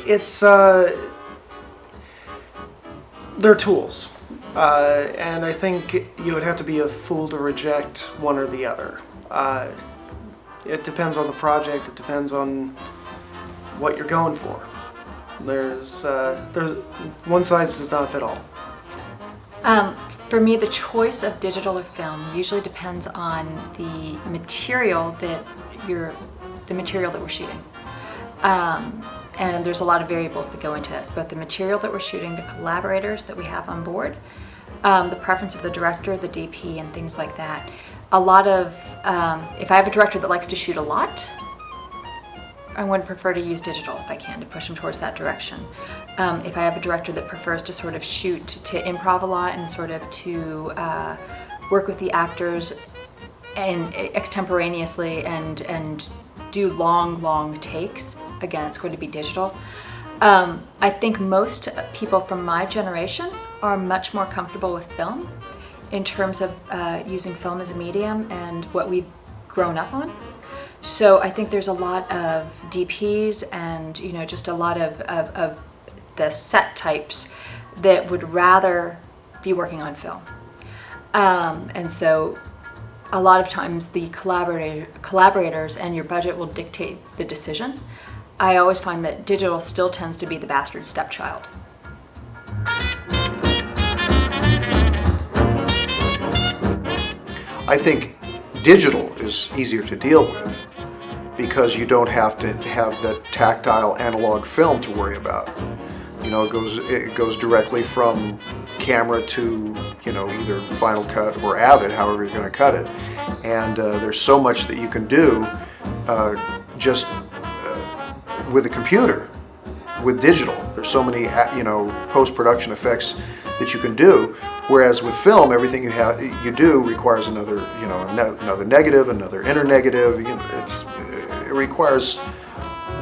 It's they're tools, and I think you would have to be a fool to reject one or the other. It depends on the project. It depends on what you're going for. There's one size does not fit all. For me, the choice of digital or film usually depends on the material that we're shooting. And there's a lot of variables that go into this, both the material that we're shooting, the collaborators that we have on board, the preference of the director, the DP, and things like that. A lot of, if I have a director that likes to shoot a lot, I would prefer to use digital if I can, to push them towards that direction. If I have a director that prefers to sort of shoot, to improv a lot and sort of to work with the actors and extemporaneously and do long takes, again, it's going to be digital. I think most people from my generation are much more comfortable with film in terms of using film as a medium and what we've grown up on. So I think there's a lot of DPs and just a lot of the set types that would rather be working on film. And so a lot of times the collaborators and your budget will dictate the decision. I always find that digital still tends to be the bastard stepchild. I think digital is easier to deal with because you don't have to have the tactile analog film to worry about. It goes directly from camera to either Final Cut or Avid, however you're going to cut it. And there's so much that you can do just with a computer, with digital. There's so many post-production effects that you can do. Whereas with film, everything you do requires another negative, another inner negative. It requires.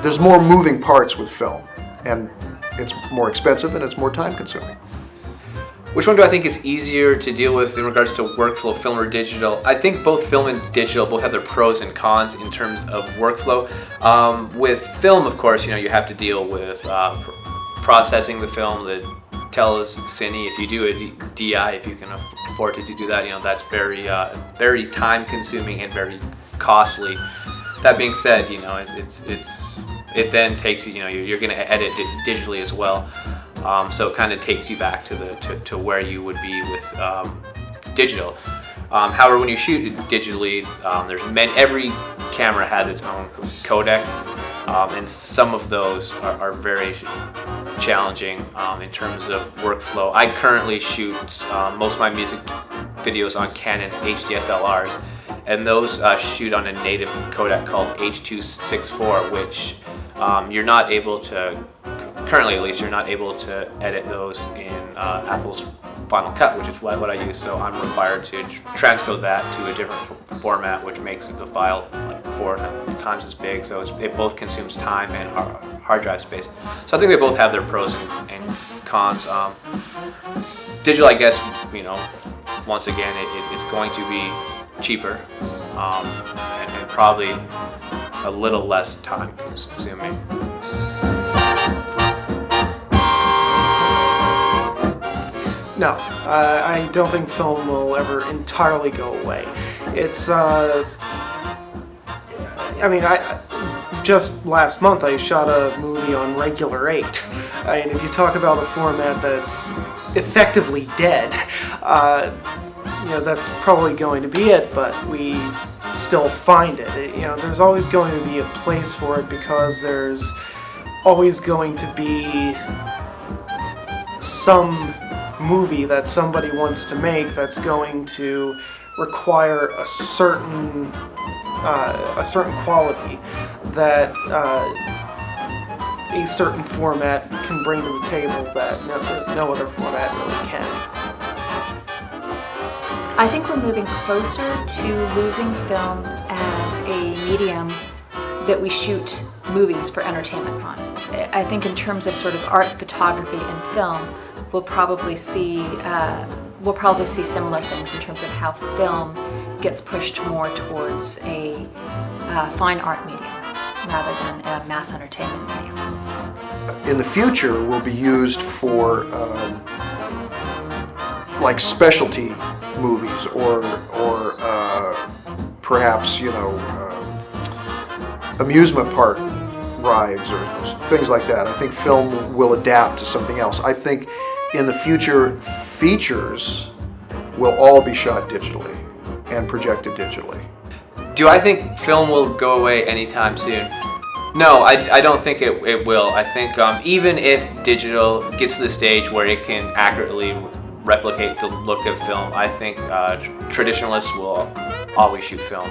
There's more moving parts with film, and it's more expensive and it's more time-consuming. Which one do I think is easier to deal with in regards to workflow, film or digital? I think both film and digital both have their pros and cons in terms of workflow. With film, of course, you have to deal with processing the film, the telecine. If you do a DI, if you can afford to do that, that's very time-consuming and very costly. That being said, it then takes you're going to edit it digitally as well. So it kind of takes you back to where you would be with digital. However, when you shoot it digitally, every camera has its own codec, and some of those are very challenging in terms of workflow. I currently shoot most of my music videos on Canon's HDSLRs, and those shoot on a native codec called H.264, which you're not able to. Currently, at least, you're not able to edit those in Apple's Final Cut, which is what I use. So I'm required to transcode that to a different format, which makes the file like 4 times as big. So it both consumes time and hard drive space. So I think they both have their pros and cons. Digital, I guess, once again, it's going to be cheaper and probably a little less time consuming. No, I don't think film will ever entirely go away. It's, just last month I shot a movie on Regular 8. If you talk about a format that's effectively dead, that's probably going to be it, but we still find it. There's always going to be a place for it because there's always going to be some movie that somebody wants to make that's going to require a certain quality that a certain format can bring to the table that no other format really can. I think we're moving closer to losing film as a medium that we shoot movies for entertainment on. I think in terms of sort of art, photography, and film, we'll probably see similar things in terms of how film gets pushed more towards a fine art medium rather than a mass entertainment medium. In the future will be used for like specialty movies or perhaps amusement park rides or things like that. I think film will adapt to something else. I think in the future features will all be shot digitally and projected digitally. Do I think film will go away anytime soon? No, I don't think it will. I think even if digital gets to the stage where it can accurately replicate the look of film, I think traditionalists will always shoot film.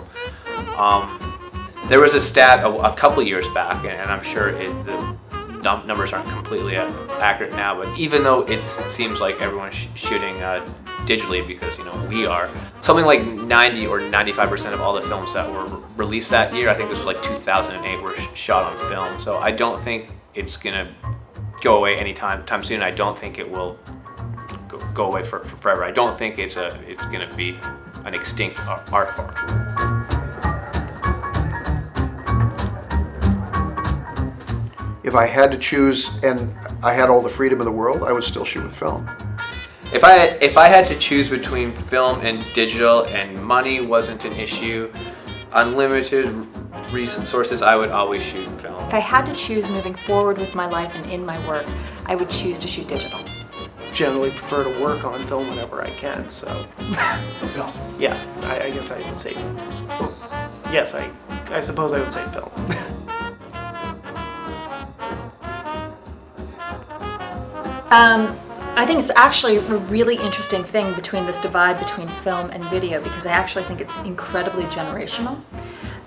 There was a stat a couple years back, and I'm sure the numbers aren't completely accurate now, but even though it seems like everyone's shooting digitally because we are, something like 90 or 95% of all the films that were released that year, I think this was like 2008, were shot on film. So I don't think it's gonna go away anytime soon. I don't think it will go away for forever. I don't think it's gonna be an extinct art form. If I had to choose and I had all the freedom in the world, I would still shoot with film. If I had to choose between film and digital and money wasn't an issue, unlimited resources, I would always shoot film. If I had to choose moving forward with my life and in my work, I would choose to shoot digital. Generally prefer to work on film whenever I can, so yeah, I guess I would say, yes, I suppose I would say film. I think it's actually a really interesting thing between this divide between film and video, because I actually think it's incredibly generational.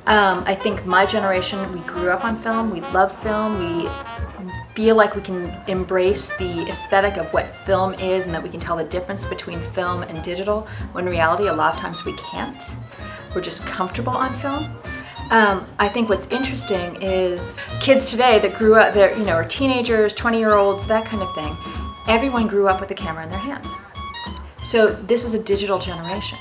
I think my generation, we grew up on film, we love film, we feel like we can embrace the aesthetic of what film is and that we can tell the difference between film and digital, when in reality a lot of times we can't. We're just comfortable on film. I think what's interesting is kids today that grew up, are teenagers, 20-year-olds, that kind of thing. Everyone grew up with a camera in their hands. So this is a digital generation.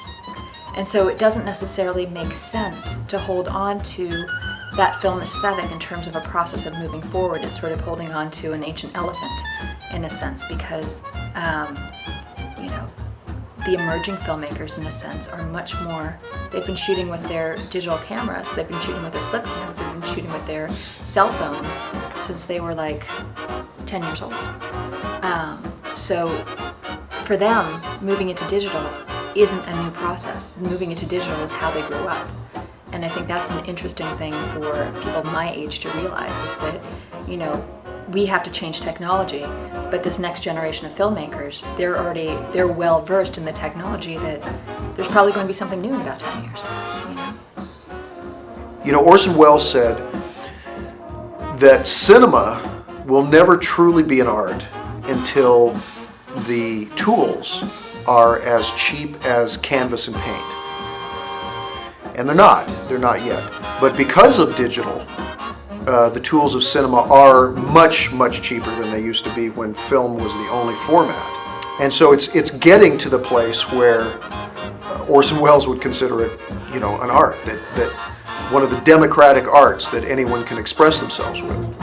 And so it doesn't necessarily make sense to hold on to that film aesthetic in terms of a process of moving forward. It's sort of holding on to an ancient elephant in a sense, because the emerging filmmakers in a sense are much more, they've been shooting with their digital cameras, they've been shooting with their flip cams, they've been shooting with their cell phones since they were like 10 years old. So for them, moving into digital isn't a new process. Moving into digital is how they grew up. And I think that's an interesting thing for people my age to realize, is that, we have to change technology, but this next generation of filmmakers, they're well versed in the technology that there's probably going to be something new in about 10 years. Orson Welles said that cinema will never truly be an art until the tools are as cheap as canvas and paint. And they're not yet. But because of digital, the tools of cinema are much, much cheaper than they used to be when film was the only format. And so it's getting to the place where Orson Welles would consider it, an art, that one of the democratic arts that anyone can express themselves with.